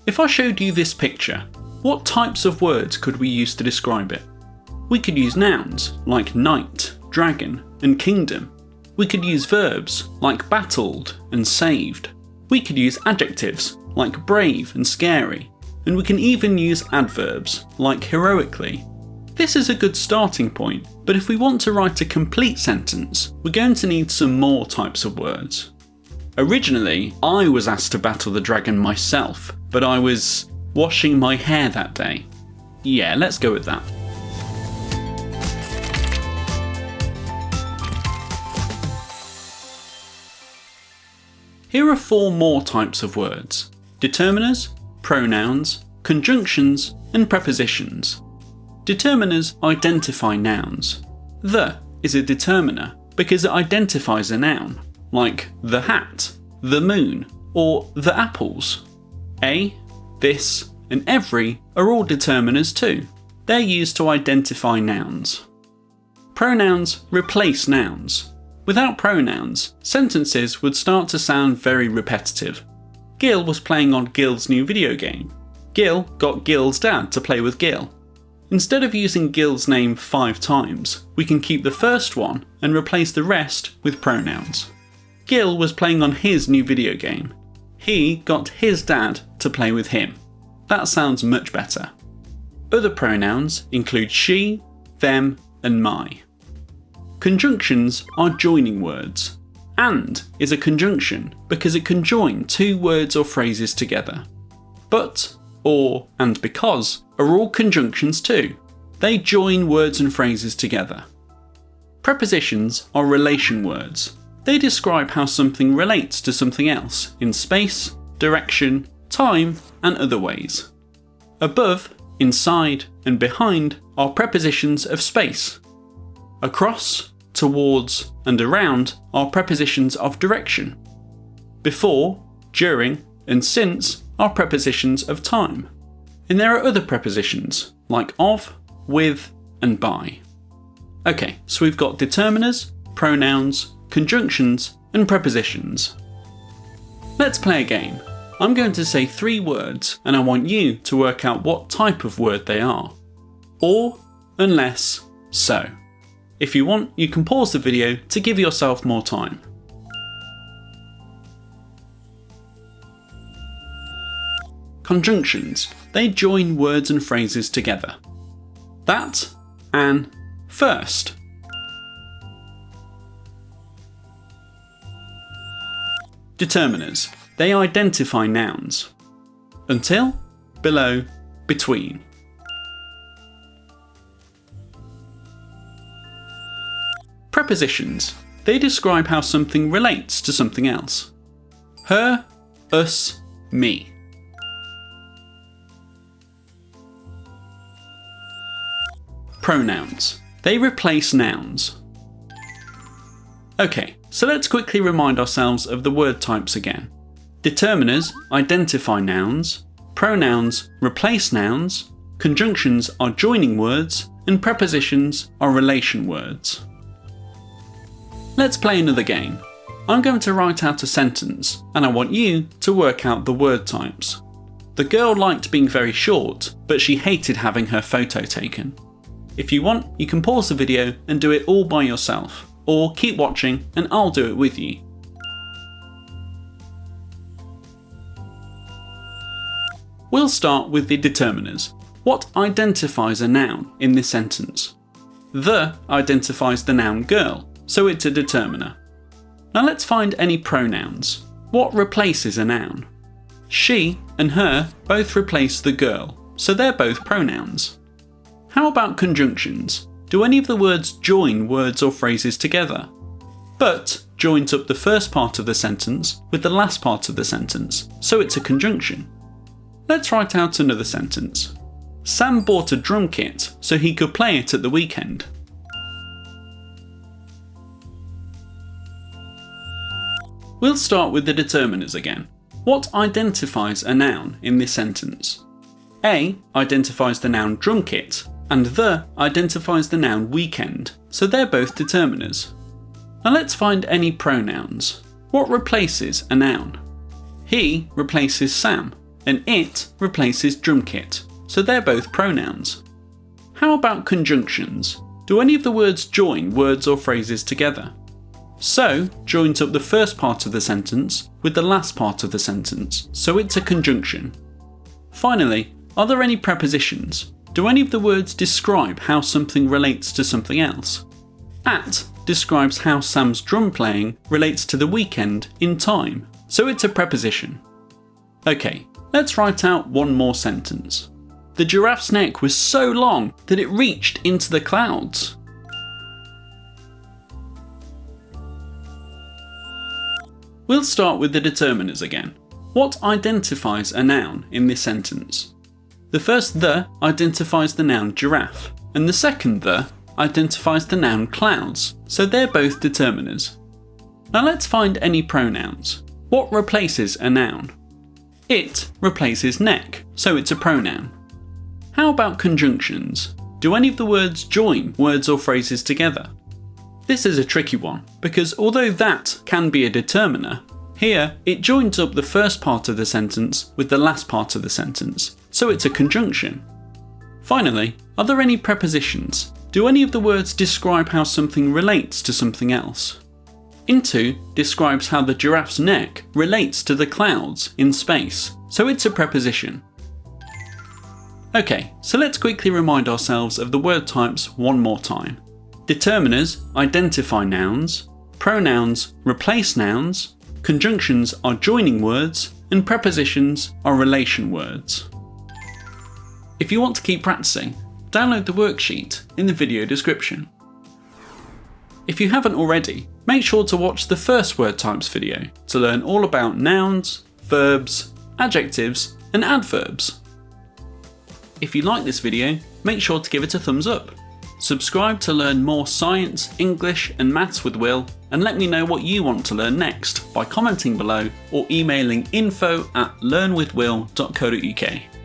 If I showed you this picture, what types of words could we use to describe it? We could use nouns like knight, dragon, and kingdom. We could use verbs like battled and saved. We could use adjectives like brave and scary. And we can even use adverbs like heroically. This is a good starting point, but if we want to write a complete sentence, we're going to need some more types of words. Originally, I was asked to battle the dragon myself, but I was washing my hair that day. Yeah, let's go with that. Here are 4 more types of words: determiners, pronouns, conjunctions, and prepositions. Determiners identify nouns. The is a determiner because it identifies a noun, like the hat, the moon, or the apples. A, this, and every are all determiners too. They're used to identify nouns. Pronouns replace nouns. Without pronouns, sentences would start to sound very repetitive. Gil was playing on Gil's new video game. Gil got Gil's dad to play with Gil. Instead of using Gil's name 5 times, we can keep the first one and replace the rest with pronouns. Gil was playing on his new video game. He got his dad to play with him. That sounds much better. Other pronouns include she, them, and my. Conjunctions are joining words. And is a conjunction because it can join 2 words or phrases together. But, or, and because are all conjunctions too. They join words and phrases together. Prepositions are relation words. They describe how something relates to something else in space, direction, time, and other ways. Above, inside, and behind are prepositions of space. Across, towards, and around are prepositions of direction. Before, during, and since are prepositions of time. And there are other prepositions, like of, with, and by. Okay, so we've got determiners, pronouns, conjunctions, and prepositions. Let's play a game. I'm going to say 3 words, and I want you to work out what type of word they are. Or, unless, so. If you want, you can pause the video to give yourself more time. Conjunctions. They join words and phrases together. That, an, first. Determiners. They identify nouns. Until, below, between. Prepositions. They describe how something relates to something else. Her, us, me. Pronouns. They replace nouns. Okay, so let's quickly remind ourselves of the word types again. Determiners identify nouns, pronouns replace nouns, conjunctions are joining words, and prepositions are relation words. Let's play another game. I'm going to write out a sentence, and I want you to work out the word types. The girl liked being very short, but she hated having her photo taken. If you want, you can pause the video and do it all by yourself, or keep watching and I'll do it with you. We'll start with the determiners. What identifies a noun in this sentence? The identifies the noun girl, so it's a determiner. Now let's find any pronouns. What replaces a noun? She and her both replace the girl, so they're both pronouns. How about conjunctions? Do any of the words join words or phrases together? But joins up the first part of the sentence with the last part of the sentence, so it's a conjunction. Let's write out another sentence. Sam bought a drum kit so he could play it at the weekend. We'll start with the determiners again. What identifies a noun in this sentence? A identifies the noun drum kit, and the identifies the noun weekend, so they're both determiners. Now let's find any pronouns. What replaces a noun? He replaces Sam, and it replaces drum kit, so they're both pronouns. How about conjunctions? Do any of the words join words or phrases together? So joins up the first part of the sentence with the last part of the sentence, so it's a conjunction. Finally, are there any prepositions? Do any of the words describe how something relates to something else? At describes how Sam's drum playing relates to the weekend in time, so it's a preposition. Okay, let's write out one more sentence. The giraffe's neck was so long that it reached into the clouds. We'll start with the determiners again. What identifies a noun in this sentence? The first "the" identifies the noun giraffe, and the second "the" identifies the noun clouds, so they're both determiners. Now let's find any pronouns. What replaces a noun? It replaces neck, so it's a pronoun. How about conjunctions? Do any of the words join words or phrases together? This is a tricky one, because although that can be a determiner, here it joins up the first part of the sentence with the last part of the sentence, so it's a conjunction. Finally, are there any prepositions? Do any of the words describe how something relates to something else? Into describes how the giraffe's neck relates to the clouds in space, so it's a preposition. Okay, so let's quickly remind ourselves of the word types one more time. Determiners identify nouns, pronouns replace nouns, conjunctions are joining words, and prepositions are relation words. If you want to keep practicing, download the worksheet in the video description. If you haven't already, make sure to watch the first word types video to learn all about nouns, verbs, adjectives, and adverbs. If you like this video, make sure to give it a thumbs up. Subscribe to learn more science, English and maths with Will, and let me know what you want to learn next by commenting below or emailing info@learnwithwill.co.uk.